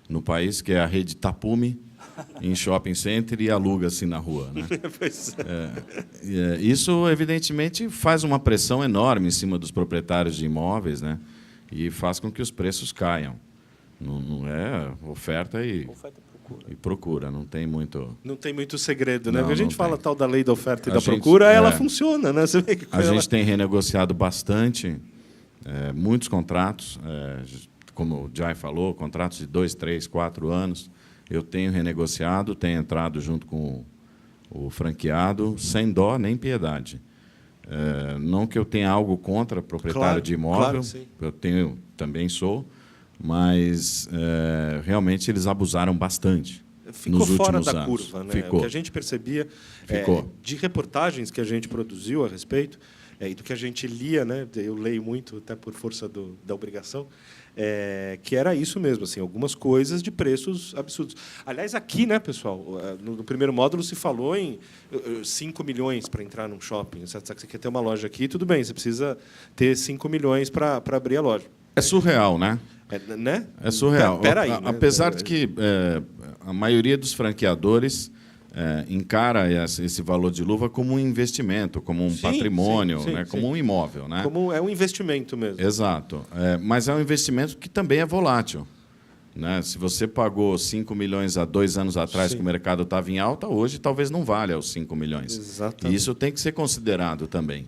no país, que é a rede Tapume, em shopping center, e aluga-se na rua, né? Pois Isso, evidentemente, faz uma pressão enorme em cima dos proprietários de imóveis, né? E faz com que os preços caiam. Não é oferta e procura, não tem muito... Não tem muito segredo, né? Não, Porque a gente não fala tem. tal da lei da oferta e A da gente- procura, ela funciona, né? Você vê que A gente tem renegociado bastante, muitos contratos, como o Jai falou, contratos de 2, 3, 4 anos. Eu tenho renegociado, tenho entrado junto com o franqueado, sem dó nem piedade. Não que eu tenha algo contra proprietário Claro, de imóvel, claro, sim. eu também sou, mas realmente eles abusaram bastante. Ficou nos fora últimos da anos. curva, né? Ficou. O que a gente percebia Ficou. de reportagens que a gente produziu a respeito, e do que a gente lia, né? Eu leio muito, até por força da obrigação, que era isso mesmo, assim, algumas coisas de preços absurdos. Aliás, aqui, né, pessoal, no primeiro módulo se falou em 5 milhões para entrar num shopping. Você quer ter uma loja aqui, tudo bem, você precisa ter 5 milhões para abrir a loja. É surreal, né? Né? É surreal. Peraí, né? Apesar de que a maioria dos franqueadores encara esse valor de luva como um investimento, como um patrimônio, né? Como um imóvel. Né? Como é um investimento mesmo. Exato. Mas é um investimento que também é volátil. Né? Se você pagou 5 milhões há 2 anos atrás, que o mercado estava em alta, hoje talvez não valha os 5 milhões. Exatamente. E isso tem que ser considerado também.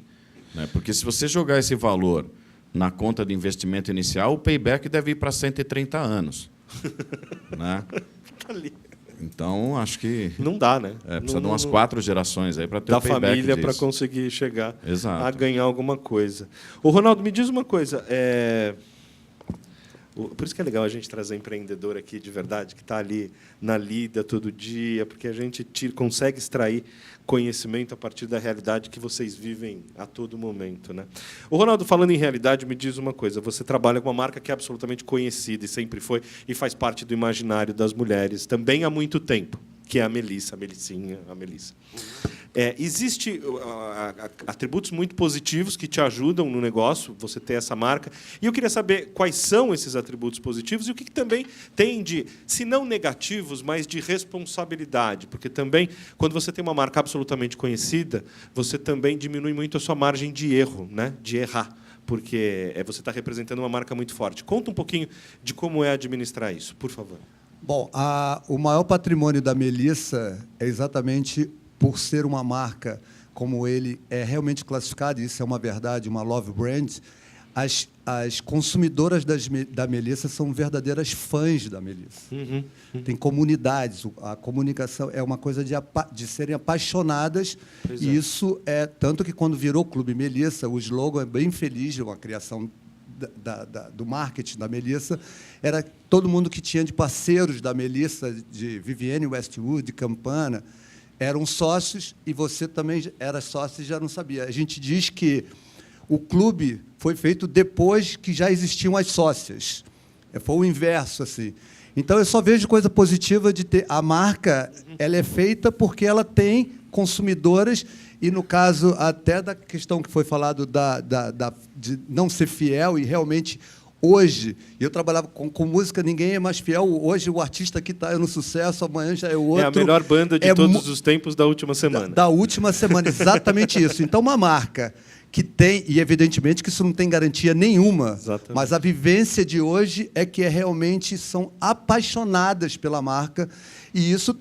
Né? Porque se você jogar esse valor na conta de investimento inicial, o payback deve ir para 130 anos. Né? Então, acho que... Não dá, né? Precisa de umas 4 gerações aí para ter o payback da família disso. para conseguir chegar Exato. a ganhar alguma coisa. Ô, Ronaldo, me diz uma coisa. Por isso que é legal a gente trazer empreendedor aqui de verdade, que está ali na lida todo dia, porque a gente consegue extrair conhecimento a partir da realidade que vocês vivem a todo momento. Né? O Ronaldo, falando em realidade, me diz uma coisa. Você trabalha com uma marca que é absolutamente conhecida e sempre foi, e faz parte do imaginário das mulheres também há muito tempo, que é a Melissa, a Melissinha, a Melissa. Existem atributos muito positivos que te ajudam no negócio, você ter essa marca. E eu queria saber quais são esses atributos positivos e o que também tem de, se não negativos, mas de responsabilidade. Porque também, quando você tem uma marca absolutamente conhecida, você também diminui muito a sua margem de erro, né? De errar. Porque você está representando uma marca muito forte. Conta um pouquinho de como é administrar isso, por favor. Bom, o maior patrimônio da Melissa é exatamente por ser uma marca como ele é realmente classificado, e isso é uma verdade, uma love brand. As consumidoras da Melissa são verdadeiras fãs da Melissa. Tem comunidades, a comunicação é uma coisa de serem apaixonadas, e isso é tanto que quando virou Clube Melissa, o slogan é bem feliz, uma criação do marketing da Melissa, era todo mundo que tinha de parceiros da Melissa, de Vivienne Westwood, de Campana, eram sócios, e você também era sócio e já não sabia. A gente diz que o clube foi feito depois que já existiam as sócias. Foi o inverso, assim. Então, eu só vejo coisa positiva de ter... A marca, ela é feita porque ela tem consumidoras, e, no caso, até da questão que foi falado de não ser fiel, e realmente... Hoje, eu trabalhava com música, ninguém é mais fiel. Hoje, o artista que está no sucesso, amanhã já é o outro. É a melhor banda de todos os tempos da última semana. Da última semana, exatamente isso. Então, uma marca que tem, e evidentemente que isso não tem garantia nenhuma, exatamente. Mas a vivência de hoje é que realmente são apaixonadas pela marca, e isso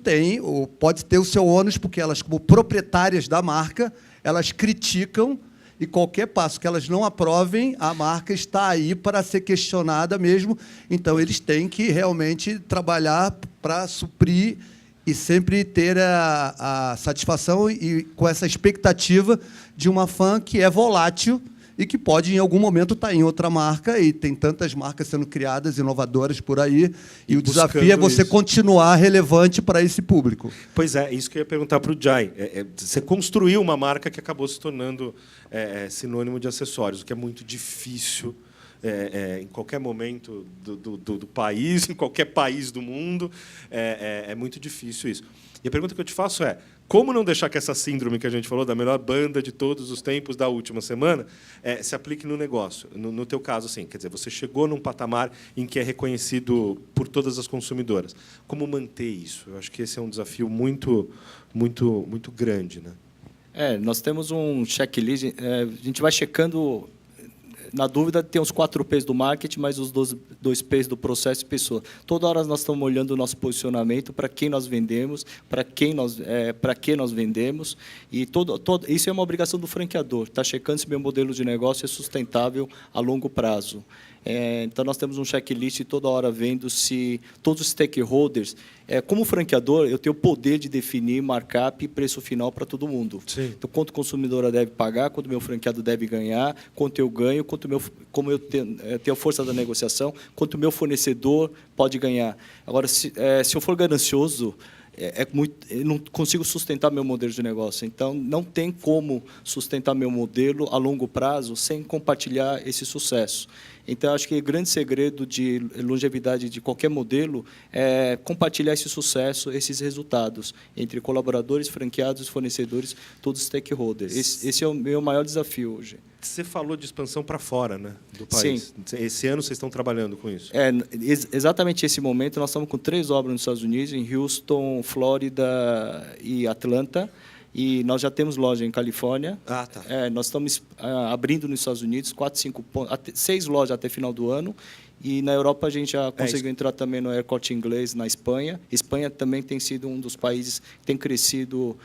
pode ter o seu ônus, porque elas, como proprietárias da marca, elas criticam. E qualquer passo que elas não aprovem, a marca está aí para ser questionada mesmo. Então, eles têm que realmente trabalhar para suprir e sempre ter a satisfação e com essa expectativa de uma fã que é volátil e que pode, em algum momento, estar em outra marca, e tem tantas marcas sendo criadas, inovadoras por aí, e o desafio é você continuar relevante para esse público. Pois é, isso que eu ia perguntar para o Jai. Você construiu uma marca que acabou se tornando sinônimo de acessórios, o que é muito difícil em qualquer momento do país, em qualquer país do mundo, é muito difícil isso. E a pergunta que eu te faço é: como não deixar que essa síndrome que a gente falou, da melhor banda de todos os tempos da última semana, se aplique no negócio? No teu caso, assim, quer dizer, você chegou num patamar em que é reconhecido por todas as consumidoras. Como manter isso? Eu acho que esse é um desafio muito, muito, muito grande, né? Nós temos um checklist, a gente vai checando. Na dúvida, tem os 4 P's do marketing, mais os 2 P's do processo e pessoa. Toda hora nós estamos olhando o nosso posicionamento, para quem nós vendemos, para que nós vendemos. E isso é uma obrigação do franqueador, estar checando se meu modelo de negócio é sustentável a longo prazo. Então, nós temos um checklist toda hora vendo se todos os stakeholders... como franqueador, eu tenho o poder de definir markup e preço final para todo mundo. Sim. Então, quanto o consumidor deve pagar, quanto o meu franqueado deve ganhar, quanto eu ganho, como eu tenho a força da negociação, quanto o meu fornecedor pode ganhar. Agora, se eu for ganancioso... eu não consigo sustentar meu modelo de negócio. Então, não tem como sustentar meu modelo a longo prazo sem compartilhar esse sucesso. Então, acho que o grande segredo de longevidade de qualquer modelo é compartilhar esse sucesso, esses resultados, entre colaboradores, franqueados, fornecedores, todos os stakeholders. Esse é o meu maior desafio hoje. Você falou de expansão para fora, né, do país. Sim. Esse ano vocês estão trabalhando com isso. Exatamente esse momento, nós estamos com 3 obras nos Estados Unidos, em Houston, Flórida e Atlanta. E nós já temos loja em Califórnia. Ah, tá. Nós estamos abrindo nos Estados Unidos 6 lojas até final do ano. E na Europa a gente já conseguiu entrar também no El Corte Inglês, na Espanha. Espanha também tem sido um dos países que tem crescido,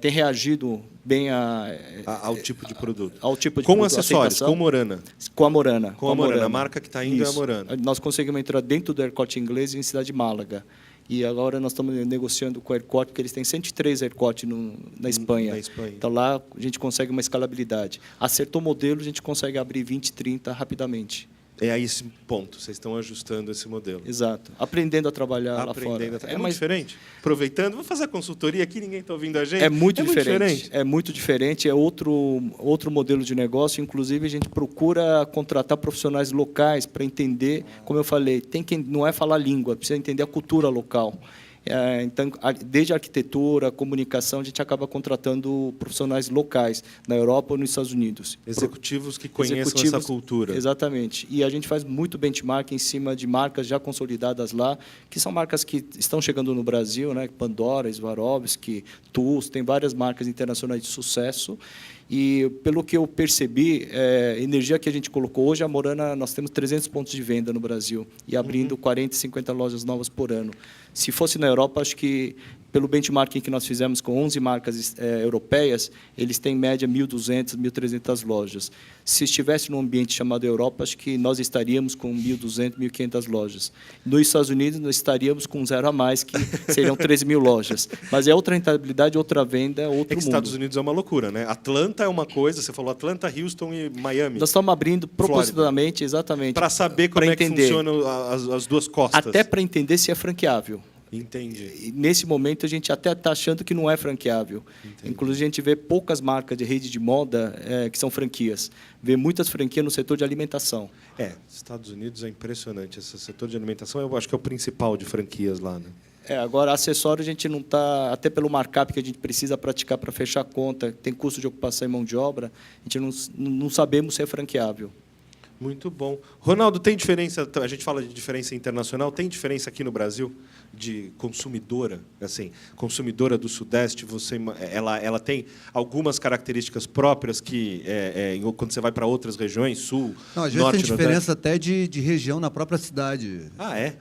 tem reagido bem ao tipo de produto. Ao tipo de com produto, acessórios, com Morana. Com a Morana. Com a Morana. A marca que está indo é a Morana. Nós conseguimos entrar dentro do El Corte Inglês em cidade de Málaga. E agora nós estamos negociando com o Aircote, porque eles têm 103 Aircote na Espanha. Na Espanha. Então, lá a gente consegue uma escalabilidade. Acertou o modelo, a gente consegue abrir 20, 30 rapidamente. É aí esse ponto, vocês estão ajustando esse modelo. Exato. Aprendendo a trabalhar lá fora. É muito diferente? Aproveitando, vou fazer a consultoria aqui, ninguém está ouvindo a gente. É muito diferente. É muito diferente, é outro modelo de negócio. Inclusive, a gente procura contratar profissionais locais para entender, como eu falei, não é falar língua, precisa entender a cultura local. Então, desde a arquitetura, a comunicação, a gente acaba contratando profissionais locais, na Europa ou nos Estados Unidos. Executivos que conheçam essa cultura. Exatamente. E a gente faz muito benchmark em cima de marcas já consolidadas lá, que são marcas que estão chegando no Brasil, né? Pandora, Swarovski, Tools, tem várias marcas internacionais de sucesso. E, pelo que eu percebi, a energia que a gente colocou hoje, a Morana, nós temos 300 pontos de venda no Brasil e abrindo 40, 50 lojas novas por ano. Se fosse na Europa, acho que, pelo benchmarking que nós fizemos com 11 marcas europeias, eles têm, em média, 1.200, 1.300 lojas. Se estivesse num ambiente chamado Europa, acho que nós estaríamos com 1.200, 1.500 lojas. Nos Estados Unidos, nós estaríamos com 0 a mais, que seriam 13.000 lojas. Mas é outra rentabilidade, outra venda, outro mundo. Estados Unidos é uma loucura, né? Atlanta é uma coisa, você falou Atlanta, Houston e Miami. Nós estamos abrindo propositadamente, exatamente. Para saber como é que funcionam as duas costas. Até para entender se é franqueável. Entendi. E, nesse momento, a gente até está achando que não é franqueável. Entendi. Inclusive, a gente vê poucas marcas de rede de moda que são franquias. Vê muitas franquias no setor de alimentação. Estados Unidos é impressionante. Esse setor de alimentação, eu acho que é o principal de franquias lá, né? Agora, acessório, a gente não está... Até pelo markup que a gente precisa praticar para fechar a conta, tem custo de ocupação e mão de obra, a gente não sabemos se é franqueável. Muito bom. Ronaldo, tem diferença, a gente fala de diferença internacional, tem diferença aqui no Brasil de consumidora? Assim, consumidora do Sudeste, ela tem algumas características próprias que, quando você vai para outras regiões, Sul, não, às vezes Norte, tem diferença até de região na própria cidade. Ah, é?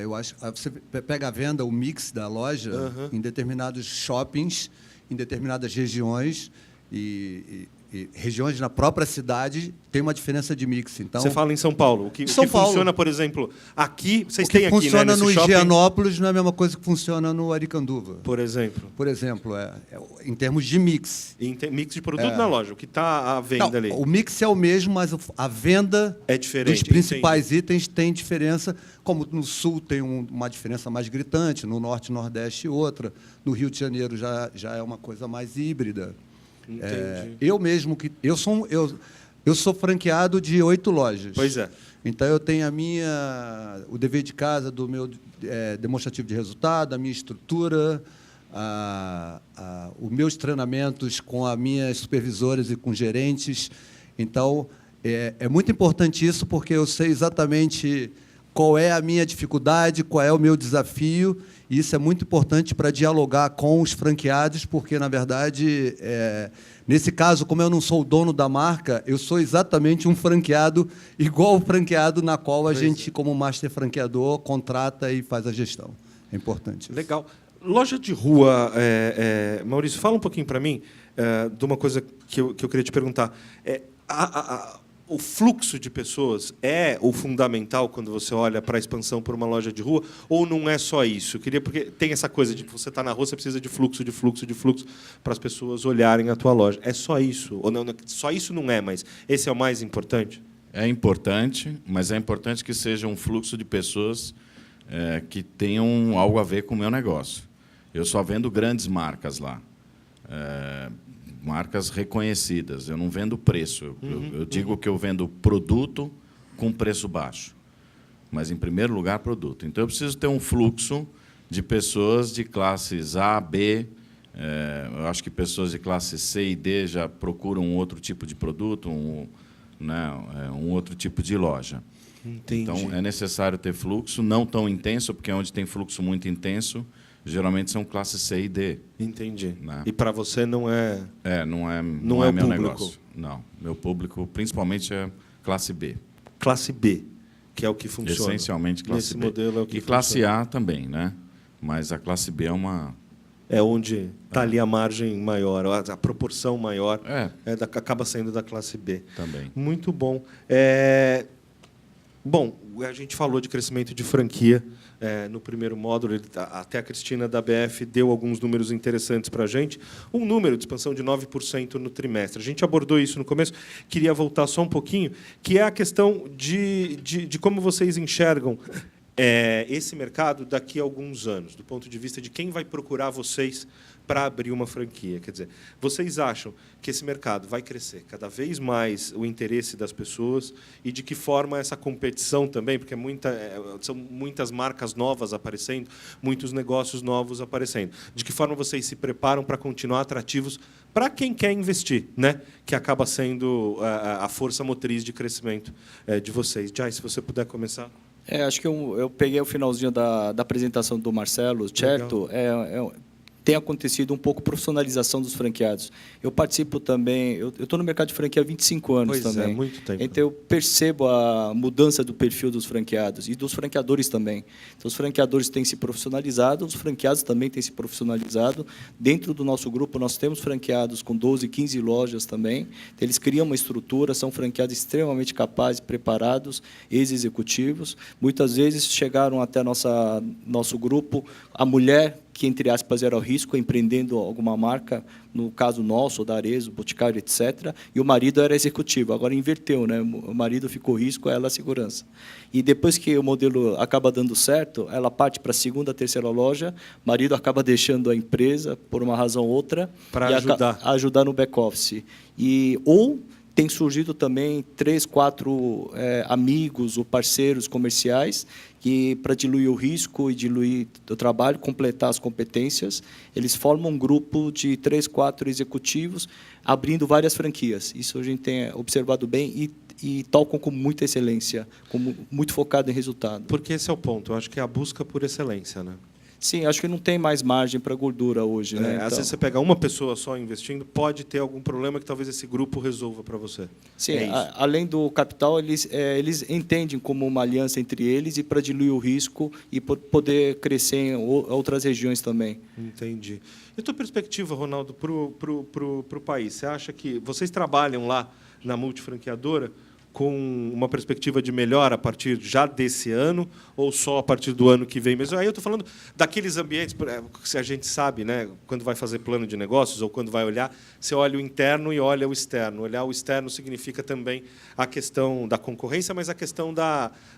Eu acho. Você pega a venda, o mix da loja, em determinados shoppings, em determinadas regiões e regiões na própria cidade tem uma diferença de mix. Então, você fala em São Paulo. O que funciona, por exemplo, aqui, vocês têm aqui, né, funciona no shopping? Higienópolis não é a mesma coisa que funciona no Aricanduva. Por exemplo? Por exemplo, em termos de mix. Mix de produto na loja, o que está à venda ali. O mix é o mesmo, mas a venda é diferente, dos principais itens tem diferença. Como no Sul tem uma diferença mais gritante, no Norte e Nordeste outra. No Rio de Janeiro já é uma coisa mais híbrida. Entendi. Eu sou franqueado de 8 lojas. Pois é. Então eu tenho o dever de casa do meu demonstrativo de resultado, a minha estrutura, os meus treinamentos com as minhas supervisoras e com gerentes. Então é muito importante isso, porque eu sei exatamente qual é a minha dificuldade, qual é o meu desafio. E isso é muito importante para dialogar com os franqueados, porque, na verdade, nesse caso, como eu não sou o dono da marca, eu sou exatamente um franqueado, igual o franqueado na qual a gente, como master franqueador, contrata e faz a gestão. É importante. Legal. Loja de rua, Maurício, fala um pouquinho para mim de uma coisa que eu queria te perguntar. O fluxo de pessoas é o fundamental quando você olha para a expansão por uma loja de rua, ou não é só isso? Porque tem essa coisa de que você está na rua, você precisa de fluxo para as pessoas olharem a tua loja. É só isso? Ou não, só isso não é, mas esse é o mais importante? É importante, mas é importante que seja um fluxo de pessoas que tenham algo a ver com o meu negócio. Eu só vendo grandes marcas lá. Marcas reconhecidas. Eu não vendo preço. Eu digo que eu vendo produto com preço baixo, mas, em primeiro lugar, produto. Então, eu preciso ter um fluxo de pessoas de classes A, B. Eu acho que pessoas de classe C e D já procuram um outro tipo de produto, um outro tipo de loja. Entendi. Então, é necessário ter fluxo, não tão intenso, porque onde tem fluxo muito intenso, geralmente são classes C e D. Entendi. Né? E para você não é... Não é é meu o público. negócio. Não, meu público, principalmente, é classe B. Classe B, que é o que funciona. Essencialmente classe Nesse B. modelo é o que e classe funciona. A também, né? Mas a classe B é uma... É onde está ali a margem maior, a proporção maior acaba sendo da classe B. Também. Muito bom. Bom, a gente falou de crescimento de franquia no primeiro módulo. Até a Cristina da BF deu alguns números interessantes para a gente. Um número de expansão de 9% no trimestre. A gente abordou isso no começo. Queria voltar só um pouquinho, que é a questão de como vocês enxergam esse mercado daqui a alguns anos, do ponto de vista de quem vai procurar vocês para abrir uma franquia. Quer dizer, vocês acham que esse mercado vai crescer cada vez mais o interesse das pessoas e de que forma essa competição também, porque são muitas marcas novas aparecendo, muitos negócios novos aparecendo. De que forma vocês se preparam para continuar atrativos para quem quer investir, né? Que acaba sendo a força motriz de crescimento de vocês. Jai, se você puder começar. Acho que eu peguei o finalzinho da apresentação do Marcelo, certo? Tem acontecido um pouco profissionalização dos franqueados. Eu participo também, eu estou no mercado de franquia há 25 anos também. Muito tempo. Então, eu percebo a mudança do perfil dos franqueados e dos franqueadores também. Então, os franqueadores têm se profissionalizado, os franqueados também têm se profissionalizado. Dentro do nosso grupo, nós temos franqueados com 12, 15 lojas também. Então, eles criam uma estrutura, são franqueados extremamente capazes, preparados, ex-executivos. Muitas vezes chegaram até nosso grupo a mulher que, entre aspas, era o risco, empreendendo alguma marca, no caso nosso, da Arezzo, Boticário, etc., e o marido era executivo. Agora inverteu, né? O marido ficou risco, ela a segurança. E depois que o modelo acaba dando certo, ela parte para a segunda, terceira loja, o marido acaba deixando a empresa, por uma razão ou outra, para ajudar no back-office. Ou tem surgido também 3, 4 amigos ou parceiros comerciais que, para diluir o risco e diluir o trabalho, completar as competências, eles formam um grupo de 3, 4 executivos, abrindo várias franquias. Isso a gente tem observado bem e tocam com muita excelência, muito focado em resultado. Porque esse é o ponto. Eu acho que é a busca por excelência, né? Sim, acho que não tem mais margem para gordura hoje, né? Às vezes você pega uma pessoa só investindo, pode ter algum problema que talvez esse grupo resolva para você. Sim, além do capital, eles entendem como uma aliança entre eles e para diluir o risco e poder crescer em outras regiões também. Entendi. E a tua perspectiva, Ronaldo, para o país? Você acha que vocês trabalham lá na multifranqueadora com uma perspectiva de melhora a partir já desse ano ou só a partir do ano que vem mesmo? Aí eu estou falando daqueles ambientes que a gente sabe, né, quando vai fazer plano de negócios ou quando vai olhar, você olha o interno e olha o externo. Olhar o externo significa também a questão da concorrência, mas a questão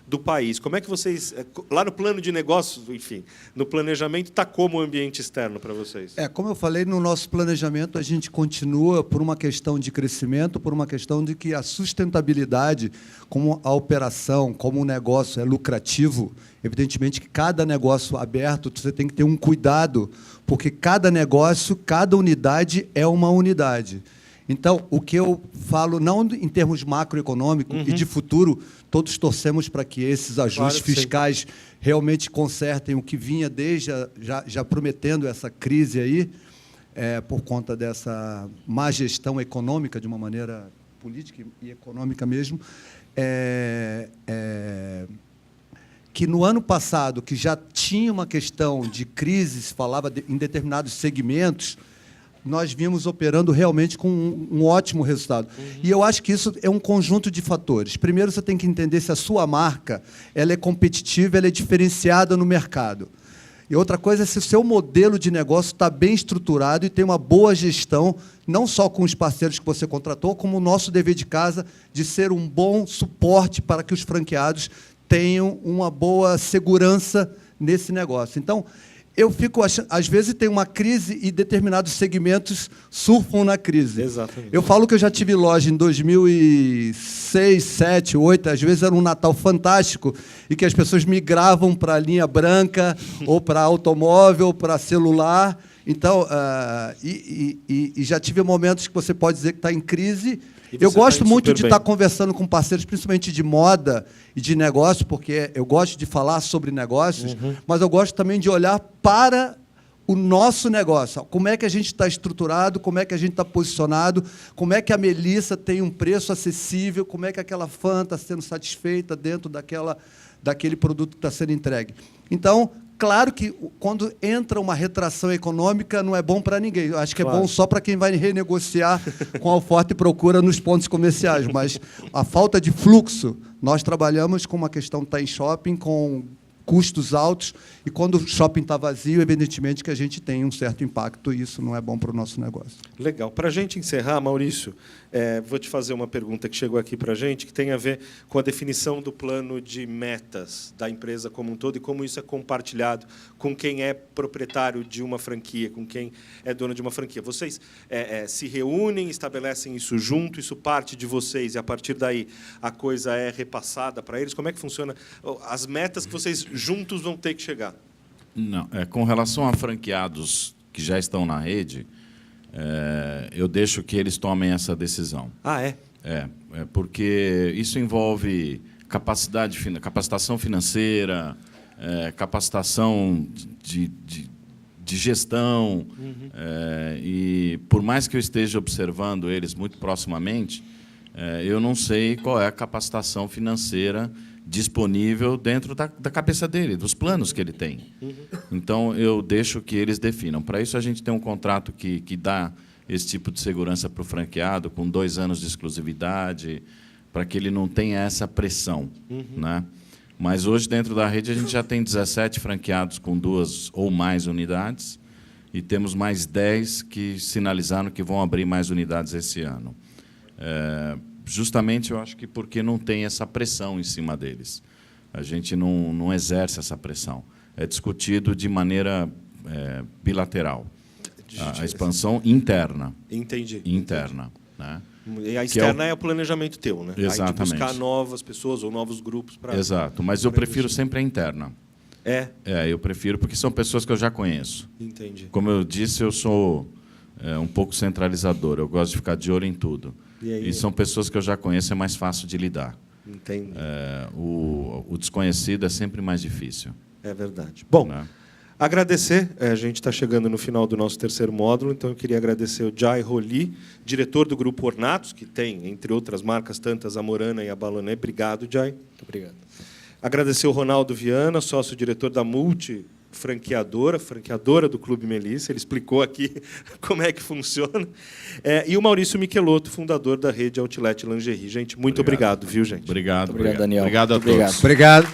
do país. Como é que vocês, lá no plano de negócios, enfim, no planejamento, está como o ambiente externo para vocês? Como eu falei, no nosso planejamento, a gente continua por uma questão de crescimento, por uma questão de que a sustentabilidade, como a operação, como o negócio é lucrativo, evidentemente que cada negócio aberto, você tem que ter um cuidado, porque cada negócio, cada unidade é uma unidade. Então, o que eu falo, não em termos macroeconômicos e de futuro, todos torcemos para que esses ajustes fiscais realmente consertem o que vinha desde já prometendo essa crise aí, por conta dessa má gestão econômica, de uma maneira política e econômica mesmo, que no ano passado, que já tinha uma questão de crise, se falava em determinados segmentos, nós vimos operando realmente com um ótimo resultado. E eu acho que isso é um conjunto de fatores. Primeiro, você tem que entender se a sua marca ela é competitiva, ela é diferenciada no mercado. E outra coisa é se o seu modelo de negócio está bem estruturado e tem uma boa gestão, não só com os parceiros que você contratou, como o nosso dever de casa de ser um bom suporte para que os franqueados tenham uma boa segurança nesse negócio. Então, eu fico achando, às vezes tem uma crise e determinados segmentos surfam na crise. Exatamente. Eu falo que eu já tive loja em 2006, 2007, 2008, às vezes era um Natal fantástico e que as pessoas migravam para a linha branca ou para automóvel, para celular. Então, e já tive momentos que você pode dizer que está em crise. Eu gosto muito de estar conversando com parceiros, principalmente de moda e de negócio, porque eu gosto de falar sobre negócios, mas eu gosto também de olhar para o nosso negócio. Como é que a gente está estruturado, como é que a gente está posicionado, como é que a Melissa tem um preço acessível, como é que aquela fã está sendo satisfeita dentro daquele produto que está sendo entregue. Então, claro que quando entra uma retração econômica não é bom para ninguém. Eu acho que é bom só para quem vai renegociar com a oferta e procura nos pontos comerciais. Mas a falta de fluxo, nós trabalhamos com uma questão time shopping, com custos altos, e quando o shopping está vazio, evidentemente que a gente tem um certo impacto, e isso não é bom para o nosso negócio. Legal. Para a gente encerrar, Maurício, vou te fazer uma pergunta que chegou aqui para a gente, que tem a ver com a definição do plano de metas da empresa como um todo e como isso é compartilhado com quem é proprietário de uma franquia, com quem é dono de uma franquia. Vocês se reúnem, estabelecem isso junto, isso parte de vocês, e, a partir daí, a coisa é repassada para eles? Como é que funciona as metas que vocês juntos vão ter que chegar? Não, com relação a franqueados que já estão na rede, eu deixo que eles tomem essa decisão. Ah, é? Porque isso envolve capacitação financeira, capacitação de gestão, e por mais que eu esteja observando eles muito proximamente, eu não sei qual é a capacitação financeira disponível dentro da cabeça dele, dos planos que ele tem. Então, eu deixo que eles definam. Para isso, a gente tem um contrato que dá esse tipo de segurança para o franqueado, com 2 anos de exclusividade, para que ele não tenha essa pressão. Né? Mas, hoje, dentro da rede, a gente já tem 17 franqueados com 2 ou mais unidades, e temos mais 10 que sinalizaram que vão abrir mais unidades esse ano. Justamente, eu acho que porque não tem essa pressão em cima deles. A gente não exerce essa pressão. É discutido de maneira bilateral. A expansão interna. Entendi. Interna. Né? E a externa é o planejamento teu, né? Exatamente. Aí de buscar novas pessoas ou novos grupos para... Exato, mas eu prefiro sempre a interna. Eu prefiro, porque são pessoas que eu já conheço. Entendi. Como eu disse, eu sou um pouco centralizador. Eu gosto de ficar de olho em tudo. E são pessoas que eu já conheço, é mais fácil de lidar. Entendi. O desconhecido é sempre mais difícil. É verdade. Bom, né? Agradecer, a gente está chegando no final do nosso 3º módulo, então eu queria agradecer o Jai Roli, diretor do Grupo Ornatos, que tem, entre outras marcas, tantas, a Morana e a Baloné. Obrigado, Jai. Muito obrigado. Agradecer o Ronaldo Viana, sócio-diretor da Multi franqueadora do Clube Melissa. Ele explicou aqui como é que funciona. E o Maurício Michelotto, fundador da rede Outlet Lingerie. Gente, muito obrigado, viu, gente? Obrigado, Muito obrigado, Daniel. Obrigado a Muito todos. Obrigado.